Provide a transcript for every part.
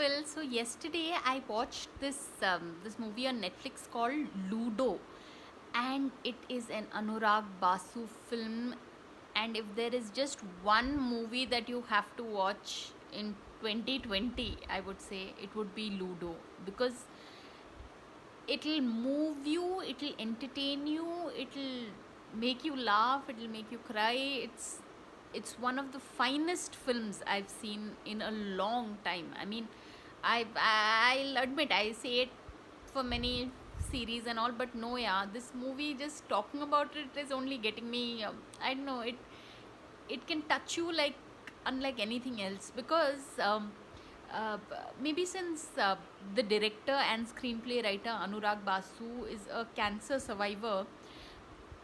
Well, so yesterday I watched this movie on Netflix called Ludo, and it is an Anurag Basu film. And if there is just one movie that you have to watch in 2020, I would say it would be Ludo, because it'll move you, it'll entertain you, it'll make you laugh, it'll make you cry. It's one of the finest films I've seen in a long time. I mean, I'll admit, I say it for many series and all, but no, yeah, this movie, just talking about it is only getting me, I don't know, it can touch you like unlike anything else, because uh, maybe since the director and screenplay writer Anurag Basu is a cancer survivor.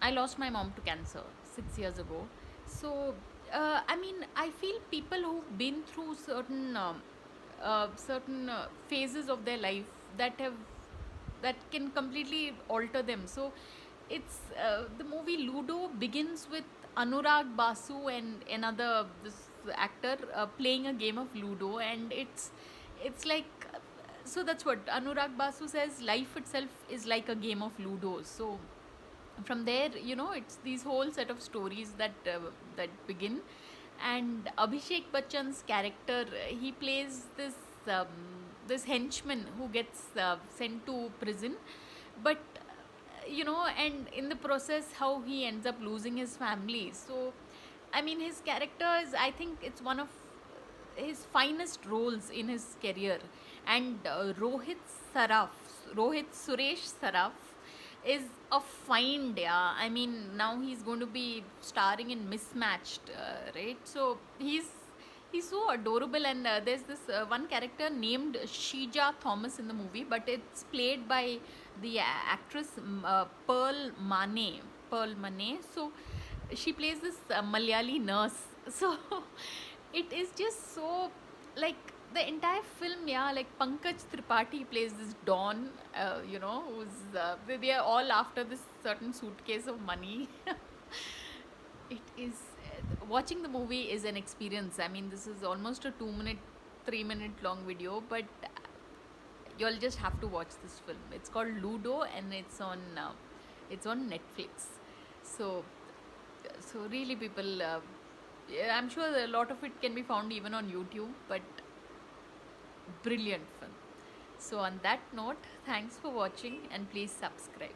I lost my mom to cancer 6 years ago. So, I mean, I feel people who've been through certain phases of their life that can completely alter them. So, it's the movie Ludo begins with Anurag Basu and another this actor playing a game of Ludo, and it's like, so that's what Anurag Basu says. Life itself is like a game of Ludo. So from there, it's these whole set of stories that begin. And Abhishek Bachchan's character, he plays um, this henchman who gets sent to prison, but and in the process how he ends up losing his family. So I mean, his character is, I think it's one of his finest roles in his career. And Rohit Suresh Saraf is a find, yeah. I mean, now he's going to be starring in Mismatched, right? So he's so adorable. And there's this one character named Sheija Thomas in the movie, but it's played by the actress Pearl Mane. So she plays this Malayali nurse. So it is just so, like, the entire film, yeah. Like, Pankaj Tripathi plays this Don, who's they are all after this certain suitcase of money. It is watching the movie is an experience. I mean, this is almost a 2 minute, 3 minute long video, but you'll just have to watch this film. It's called Ludo, and it's on Netflix. So really, people, yeah, I'm sure a lot of it can be found even on YouTube, but brilliant film. So on that note, thanks for watching, and please subscribe.